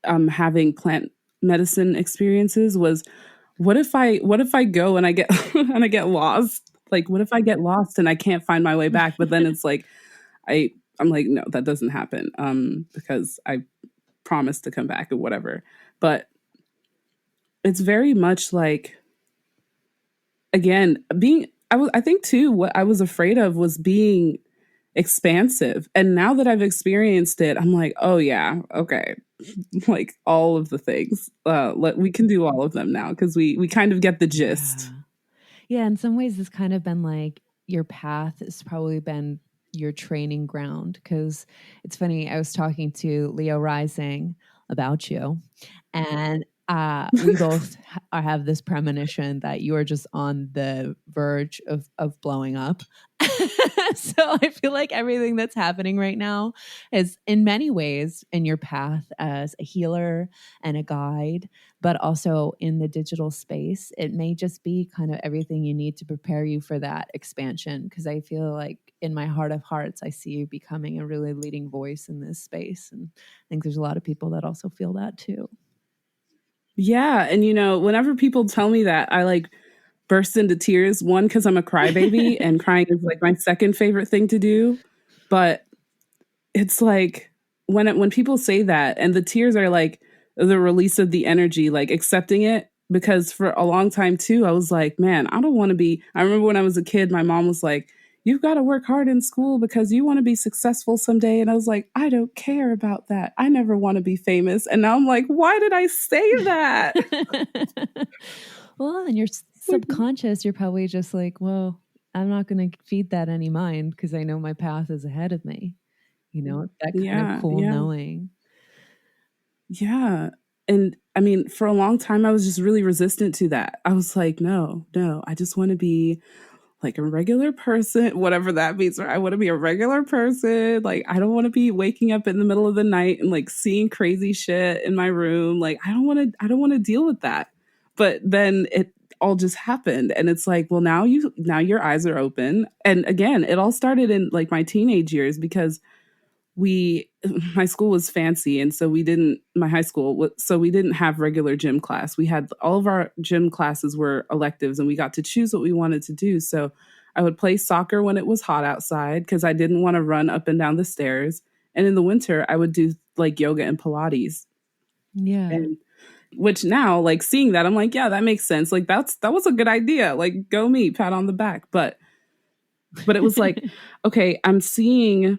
S2: having plant medicine experiences, was what if I go and I get and I get lost? Like, what if I get lost and I can't find my way back? But then it's like, I'm like, no, that doesn't happen. Because I promised to come back or whatever. But it's very much like, again, being I think too, what I was afraid of was being expansive. And now that I've experienced it, I'm like, oh yeah, okay. Like all of the things. We can do all of them now because we kind of get the gist.
S1: Yeah. Yeah, in some ways, it's kind of been like your path has probably been your training ground. Because it's funny, I was talking to Leo Rising about you, and we both have this premonition that you are just on the verge of blowing up. So I feel like everything that's happening right now is in many ways in your path as a healer and a guide, but also in the digital space. It may just be kind of everything you need to prepare you for that expansion. Because I feel like in my heart of hearts, I see you becoming a really leading voice in this space. And I think there's a lot of people that also feel that too.
S2: Yeah. And, whenever people tell me that, I like burst into tears. One, because I'm a crybaby and crying is like my second favorite thing to do. But it's like when people say that and the tears are like the release of the energy, like accepting it. Because for a long time too, I was like, man, I don't want to be. I remember when I was a kid, my mom was like, you've got to work hard in school because you want to be successful someday. And I was like, I don't care about that. I never want to be famous. And now I'm like, why did I say that?
S1: Well, in your subconscious, you're probably just like, well, I'm not going to feed that any mind because I know my path is ahead of me. That kind of
S2: Yeah,
S1: cool
S2: yeah,
S1: knowing.
S2: yeah. And I mean, for a long time, I was just really resistant to that. I was like, no, no, I just want to be like a regular person, whatever that means. Or I want to be a regular person. Like, I don't want to be waking up in the middle of the night and like seeing crazy shit in my room. Like, I don't want to deal with that. But then it all just happened. And it's like, well, now your eyes are open. And again, it all started in like my teenage years because we my school was fancy, and so my high school, so we didn't have regular gym class. We had all of our gym classes were electives, and we got to choose what we wanted to do. So I would play soccer when it was hot outside because I didn't want to run up and down the stairs, and in the winter I would do like yoga and Pilates.
S1: Yeah.
S2: And which now, like seeing that, I'm like, yeah, that makes sense. Like that was a good idea. Like go me, pat on the back. But it was like, okay, I'm seeing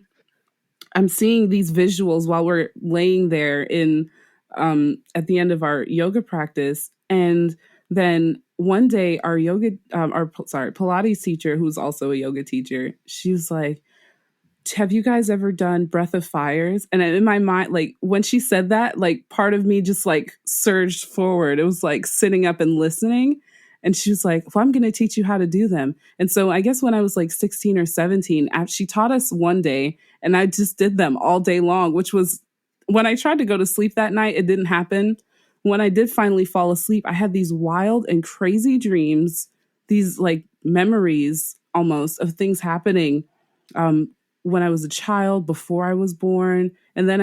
S2: these visuals while we're laying there in at the end of our yoga practice, and then one day our sorry Pilates teacher, who's also a yoga teacher, she was like, have you guys ever done breath of fires? And in my mind, like when she said that, like part of me just like surged forward. It was like sitting up and listening. And she was like, well, I'm going to teach you how to do them. And so I guess when I was like 16 or 17, she taught us one day and I just did them all day long, which was when I tried to go to sleep that night, it didn't happen. When I did finally fall asleep, I had these wild and crazy dreams, these like memories almost of things happening um, when I was a child, before I was born. And then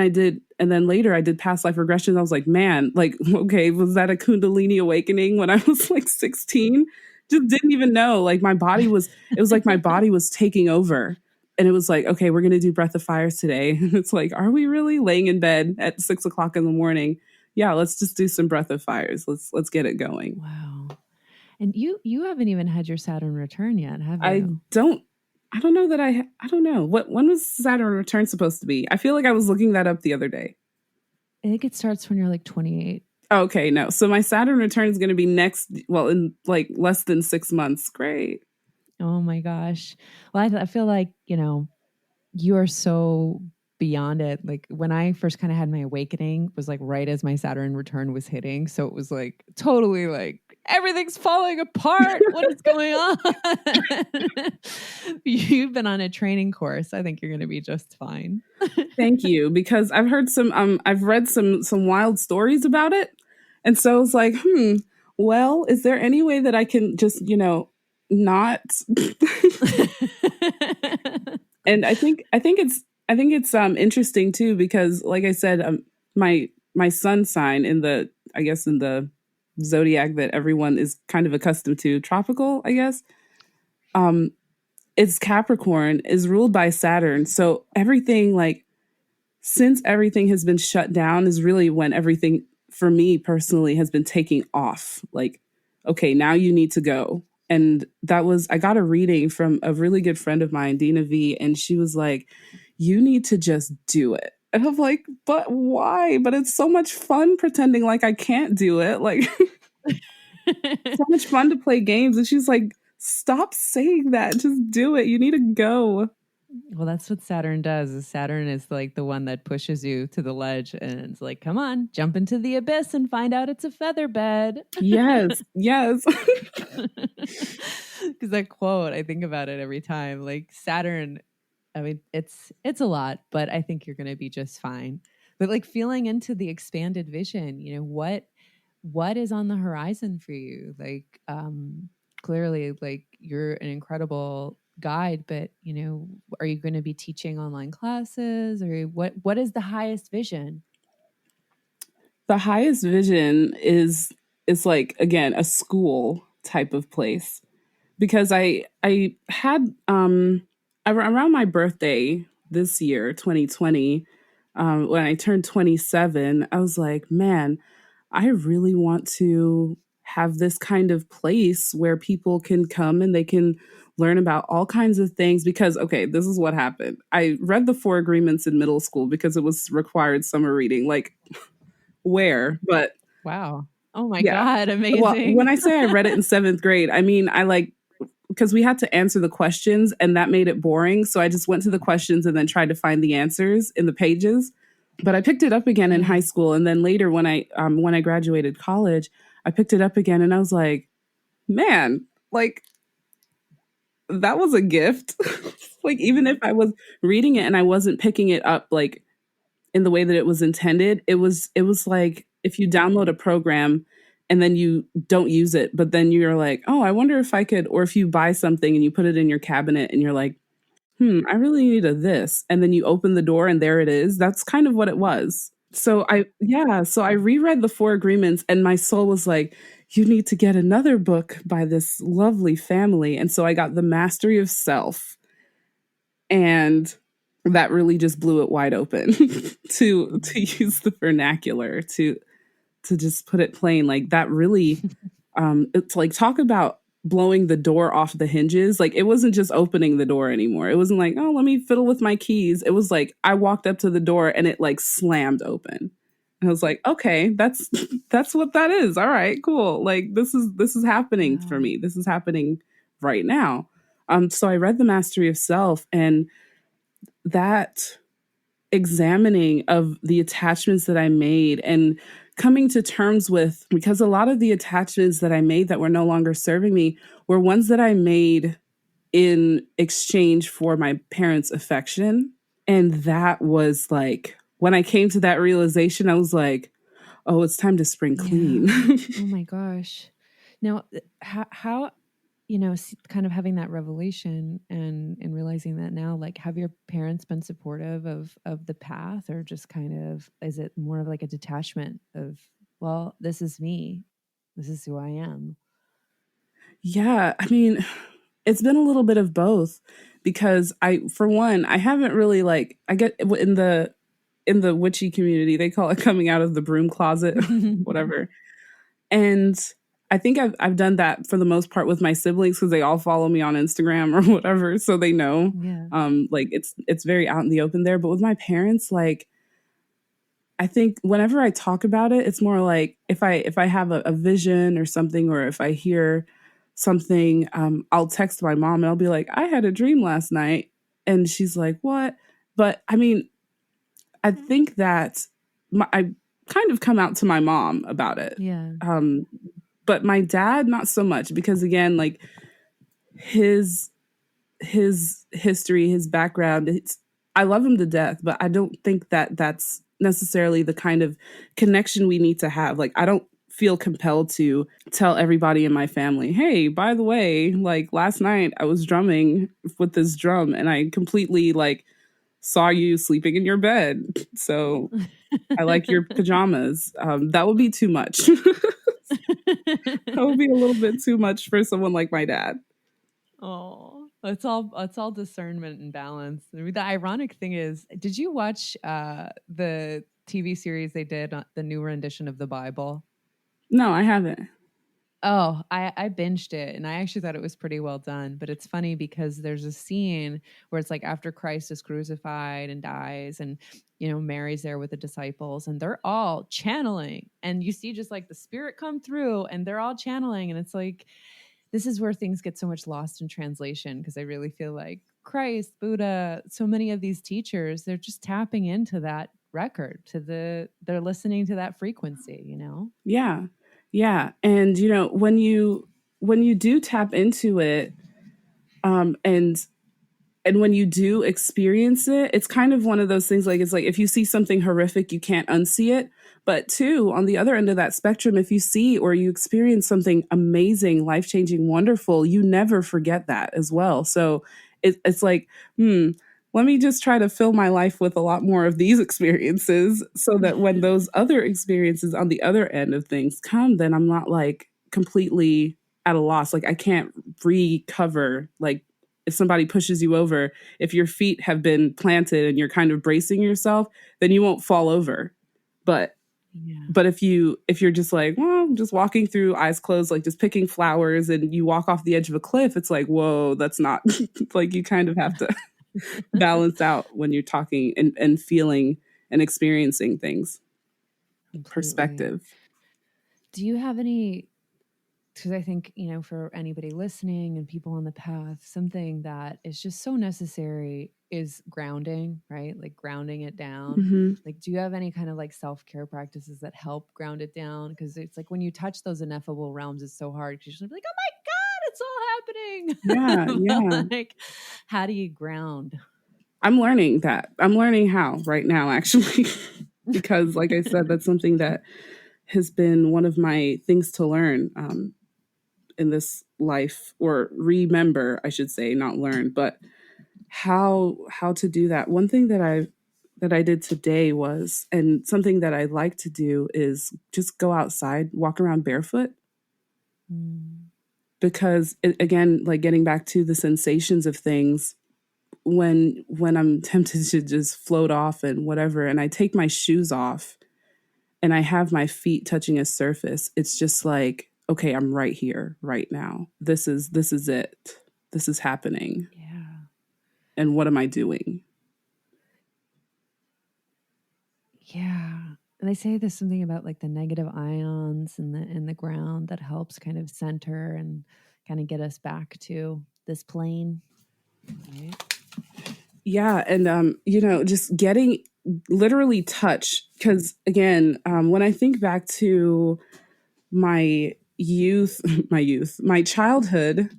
S2: later I did past life regressions. I was like, man, like, okay, was that a Kundalini awakening when I was like 16? Just didn't even know. Like it was like my body was taking over. And it was like, okay, we're going to do breath of fires today. And it's like, are we really laying in bed at 6 o'clock in the morning? Yeah, let's just do some breath of fires. Let's get it going.
S1: Wow. And you haven't even had your Saturn return yet, have
S2: I
S1: you?
S2: don't I don't know that I don't know. When was Saturn return supposed to be? I feel like I was looking that up the other day.
S1: I think it starts when you're like 28.
S2: Okay, no. So my Saturn return is going to be in like less than 6 months. Great.
S1: Oh my gosh. Well, I feel like, you are so beyond it. Like when I first kind of had my awakening was like right as my Saturn return was hitting. So it was like totally like everything's falling apart. What is going on? You've been on a training course. I think you're going to be just fine.
S2: Thank you, because I've read some wild stories about it. And so I was like, well, is there any way that I can just, not and I think it's interesting too because like I said, my sun sign in the I guess in the zodiac that everyone is kind of accustomed to, tropical, I guess. Um, it's Capricorn, is ruled by Saturn. So everything like since everything has been shut down is really when everything for me personally has been taking off. Like, okay, now you need to go. And that was, I got a reading from a really good friend of mine, Dina V, and she was like, you need to just do it. And I'm like, but why? But it's so much fun pretending like I can't do it. Like, so much fun to play games. And she's like, stop saying that. Just do it. You need to go.
S1: Well, that's what Saturn does. Is Saturn is like the one that pushes you to the ledge and it's like, come on, jump into the abyss and find out it's a feather bed.
S2: Yes. Yes.
S1: Because that quote, I think about it every time. Like Saturn, I mean, it's a lot, but I think you're going to be just fine. But like feeling into the expanded vision, you know, what is on the horizon for you? Like clearly like you're an incredible guide, but you know, are you going to be teaching online classes or what is the highest vision?
S2: The highest vision is like, again, a school type of place, because I had around my birthday this year, 2020, when I turned 27, I was like, man, I really want to have this kind of place where people can come and they can learn about all kinds of things. Because, okay, this is what happened. I read the Four Agreements in middle school because it was required summer reading. Like, where? But
S1: Wow. Oh my
S2: yeah.
S1: God,
S2: Well, when
S1: amazing.
S2: I say I read it in seventh grade, I mean, I like, because we had to answer the questions and that made it boring. So I just went to the questions and then tried to find the answers in the pages. But I picked it up again in
S1: Yeah.
S2: high school, and then later when I graduated college, I picked it up again, and I was like, man, like that was a gift. Like, even if I was reading it and I wasn't picking it up like in the way that it was intended, it was like if you download a program and then you don't use it, but then you're like, oh, I wonder if I could, or if you buy something and you put it in your cabinet and you're like, I really need a this. And then you open the door and there it is. That's kind of what it was. So I reread the Four Agreements and my soul was like, you need to get another book by this lovely family. And so I got The Mastery of Self, and that really just blew it wide open to use the vernacular, to just put it plain. Like that really, it's like, talk about blowing the door off the hinges. Like, it wasn't just opening the door anymore. It wasn't like, oh, let me fiddle with my keys. It was like I walked up to the door and it like slammed open. And I was like, okay, that's that's what that is. All right, cool. Like, this is happening for
S1: Wow.
S2: me. This is happening right now. So I read The Mastery of Self, and that examining of the attachments that I made and coming to terms with, because a lot of the attachments that I made that were no longer serving me were ones that I made in exchange for my parents' affection. And that was like, when I came to that realization, I was like, oh, it's time to spring clean.
S1: Yeah. Oh my gosh. Now, how you know, kind of having that revelation and realizing that now, like, have your parents been supportive of the path, or just kind of is it more of like a detachment of, well, this is me, this is who I am?
S2: Yeah, I mean, it's been a little bit of both, because for one, I haven't really, like, I get in the witchy community, they call it coming out of the broom closet, whatever. And I think I've done that for the most part with my siblings, because they all follow me on Instagram or whatever, so they know.
S1: Yeah.
S2: Like, it's very out in the open there. But with my parents, like, I think whenever I talk about it, it's more like if I have a vision or something, or if I hear something, I'll text my mom and I'll be like, I had a dream last night, and she's like, what? But I mean, I think that I kind of come out to my mom about it.
S1: Yeah.
S2: Um, but my dad, not so much, because again, like his his history, his background, I love him to death, but I don't think that that's necessarily the kind of connection we need to have. Like, I don't feel compelled to tell everybody in my family, hey, by the way, like last night I was drumming with this drum and I completely like saw you sleeping in your bed. So I like your pajamas. That would be too much. That would be a little bit too much for someone like my dad.
S1: Oh, it's all discernment and balance. I mean, the ironic thing is, did you watch the TV series they did on the new rendition of the Bible?
S2: No, I haven't.
S1: Oh, I binged it and I actually thought it was pretty well done. But it's funny because there's a scene where it's like after Christ is crucified and dies, and Mary's there with the disciples, and they're all channeling. And you see just like the spirit come through and they're all channeling. And it's like this is where things get so much lost in translation, because I really feel like Christ, Buddha, so many of these teachers, they're just tapping into that record, they're listening to that frequency.
S2: Yeah. Yeah. And when you do tap into it, and when you do experience it, it's kind of one of those things, like it's like if you see something horrific, you can't unsee it. But two, on the other end of that spectrum, if you see or you experience something amazing, life changing, wonderful, you never forget that as well. So it's like, let me just try to fill my life with a lot more of these experiences so that when those other experiences on the other end of things come, then I'm not like completely at a loss. Like I can't recover. Like if somebody pushes you over, if your feet have been planted and you're kind of bracing yourself, then you won't fall over. But
S1: Yeah.
S2: if you're just like, well, I'm just walking through eyes closed, like just picking flowers, and you walk off the edge of a cliff, it's like, whoa, that's not like you kind of have to balance out when you're talking and feeling and experiencing things.
S1: Completely.
S2: Perspective.
S1: Do you have any, because I think, for anybody listening and people on the path, something that is just so necessary is grounding, right? Like grounding it down.
S2: Hmm.
S1: Like, do you have any kind of like self care practices that help ground it down? Because it's like when you touch those ineffable realms, it's so hard because you're just like, oh my God, it's all
S2: Yeah,
S1: happening.
S2: yeah.
S1: But like, how do you ground?
S2: I'm learning that. I'm learning how right now, actually, because, like I said, that's something that has been one of my things to learn in this life, or remember, I should say, not learn, but how to do that. One thing that I did today was, and something that I like to do is just go outside, walk around barefoot,
S1: Mm,
S2: because again, like getting back to the sensations of things, when I'm tempted to just float off and whatever, and I take my shoes off and I have my feet touching a surface, it's just like, okay, I'm right here, right now. This is it. This is happening.
S1: yeah.
S2: And what am I doing?
S1: Yeah. And they say there's something about like the negative ions in the ground that helps kind of center and kind of get us back to this plane, right?
S2: Yeah, and just getting literally touch, because again, when I think back to my youth, my childhood,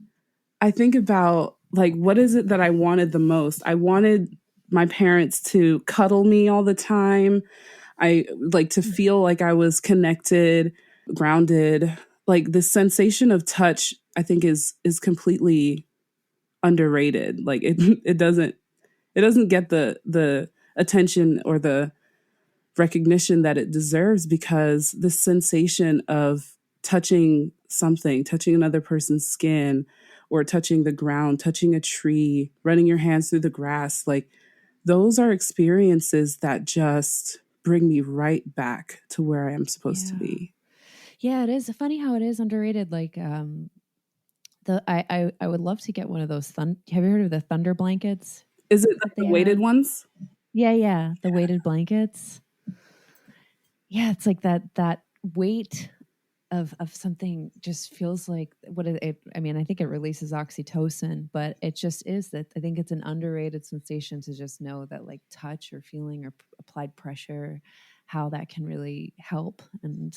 S2: I think about like, what is it that I wanted the most? I wanted my parents to cuddle me all the time. I like to feel like I was connected, grounded. Like the sensation of touch, I think is completely underrated. Like it doesn't get the attention or the recognition that it deserves, because the sensation of touching something, touching another person's skin, or touching the ground, touching a tree, running your hands through the grass, like those are experiences that just bring me right back to where I am supposed to
S1: Yeah.
S2: be.
S1: Yeah, it is funny how it is underrated. Like I would love to get one of those have you heard of the thunder blankets
S2: Is it like
S1: that they
S2: the weighted
S1: have?
S2: ones?
S1: Yeah, yeah, the weighted blankets. Yeah, it's like that weight of something just feels like I mean, I think it releases oxytocin, but it just is that I think it's an underrated sensation to just know that like touch or feeling or applied pressure, how that can really help and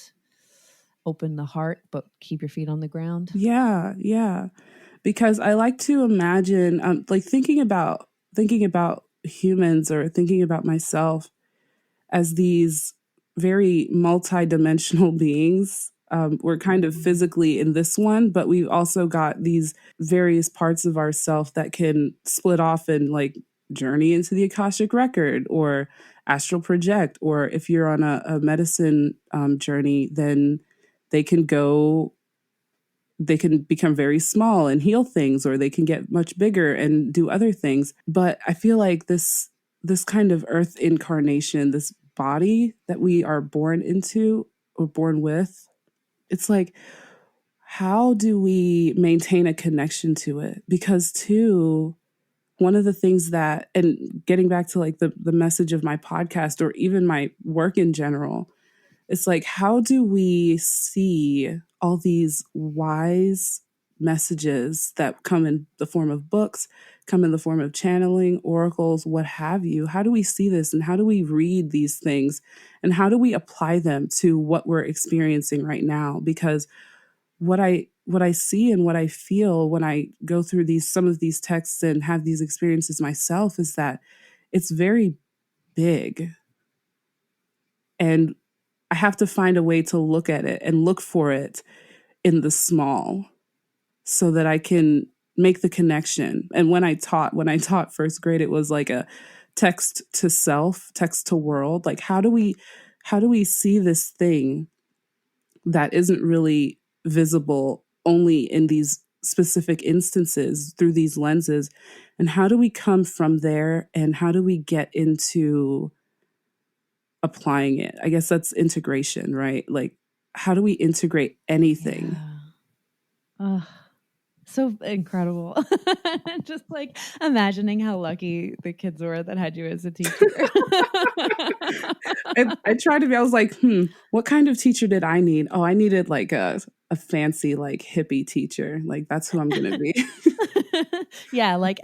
S1: open the heart but keep your feet on the ground.
S2: Yeah, yeah. Because I like to imagine, like thinking about humans, or thinking about myself as these very multi-dimensional beings. We're kind of
S1: Mm.
S2: physically in this one, but we've also got these various parts of ourself that can split off and like journey into the Akashic record, or astral project, or if you're on a medicine journey, then they can go they can become very small and heal things, or they can get much bigger and do other things. But I feel like this kind of earth incarnation, this body that we are born into or born with, it's like, how do we maintain a connection to it? Because too, one of the things that, and getting back to like the message of my podcast or even my work in general, it's like, how do we see all these wise messages that come in the form of books, come in the form of channeling, oracles, what have you? How do we see this and how do we read these things and how do we apply them to what we're experiencing right now? Because what I see and what I feel when I go through some of these texts and have these experiences myself is that it's very big, and I have to find a way to look at it and look for it in the small so that I can make the connection. And when I taught first grade, it was like a text to self, text to world. Like how do we see this thing that isn't really visible only in these specific instances through these lenses, and how do we come from there and how do we get into applying it? I guess that's integration, right? Like, how do we integrate anything?
S1: Yeah. So incredible. Just like imagining how lucky the kids were that had you as a teacher.
S2: I tried to be, I was like, what kind of teacher did I need? Oh, I needed like a fancy, like hippie teacher. Like, that's who I'm going to be.
S1: Yeah, like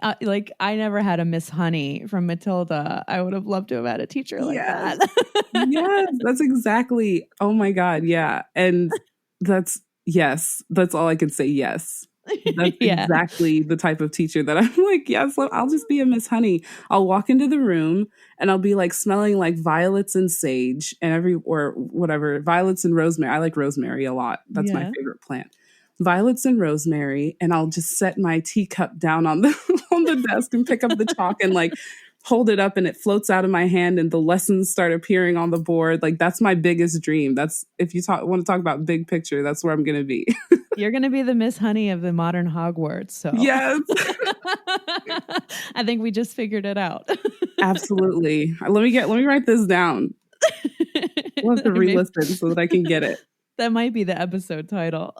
S1: I never had a Miss Honey from Matilda. I would have loved to have had a teacher like
S2: Yes.
S1: that.
S2: Yes, that's exactly. Oh my God. Yeah. And yes, that's all I can say. Yes. That's
S1: Yeah.
S2: exactly the type of teacher that I'm like, yes, I'll just be a Miss Honey. I'll walk into the room and I'll be like smelling like violets and sage or whatever, violets and rosemary. I like rosemary a lot. That's my
S1: Yeah.
S2: favorite plant. Violets and rosemary, and I'll just set my teacup down on the on the desk and pick up the chalk and like hold it up and it floats out of my hand and the lessons start appearing on the board. Like, that's my biggest dream. That's, if you want to talk about big picture, that's where I'm going to be.
S1: You're going to be the Miss Honey of the modern Hogwarts. So
S2: Yes.
S1: I think we just figured it out.
S2: Absolutely. Let me write this down. We'll have to re-listen so that I can get it.
S1: That might be the episode title.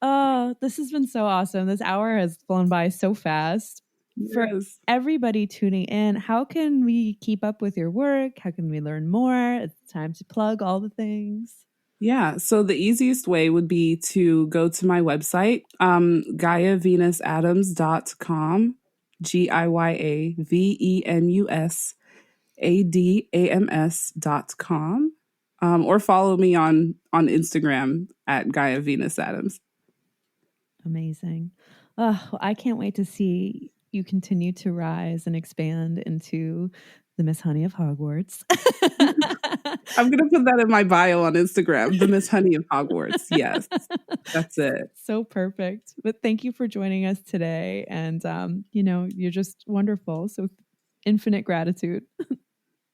S1: Oh, this has been so awesome. This hour has flown by so fast.
S2: Yes.
S1: For everybody tuning in, how can we keep up with your work? How can we learn more? It's time to plug all the things.
S2: Yeah. So the easiest way would be to go to my website, GiyaVenusAdams.com, GiyaVenusAdams.com, or follow me on Instagram at GiyaVenusAdams.
S1: Amazing. Oh, I can't wait to see you continue to rise and expand into the Miss Honey of Hogwarts.
S2: I'm going to put that in my bio on Instagram, the Miss Honey of Hogwarts. Yes, that's it.
S1: So perfect. But thank you for joining us today. And, you're just wonderful. So infinite gratitude.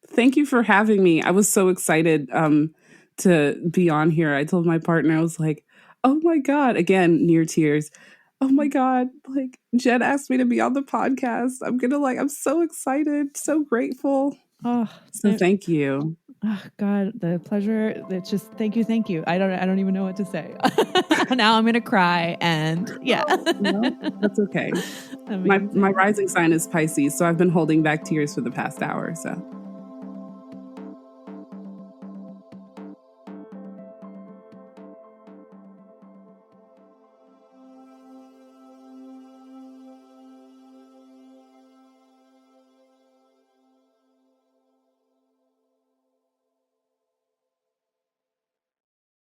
S2: Thank you for having me. I was so excited to be on here. I told my partner, I was like, oh my God, again, near tears. Oh my God, like Jen asked me to be on the podcast. I'm so excited, so grateful.
S1: Oh,
S2: so thank you.
S1: Oh God, the pleasure. It's just thank you. I don't even know what to say. Now I'm gonna cry, and yeah.
S2: No, that's okay. My rising sign is Pisces, so I've been holding back tears for the past hour. So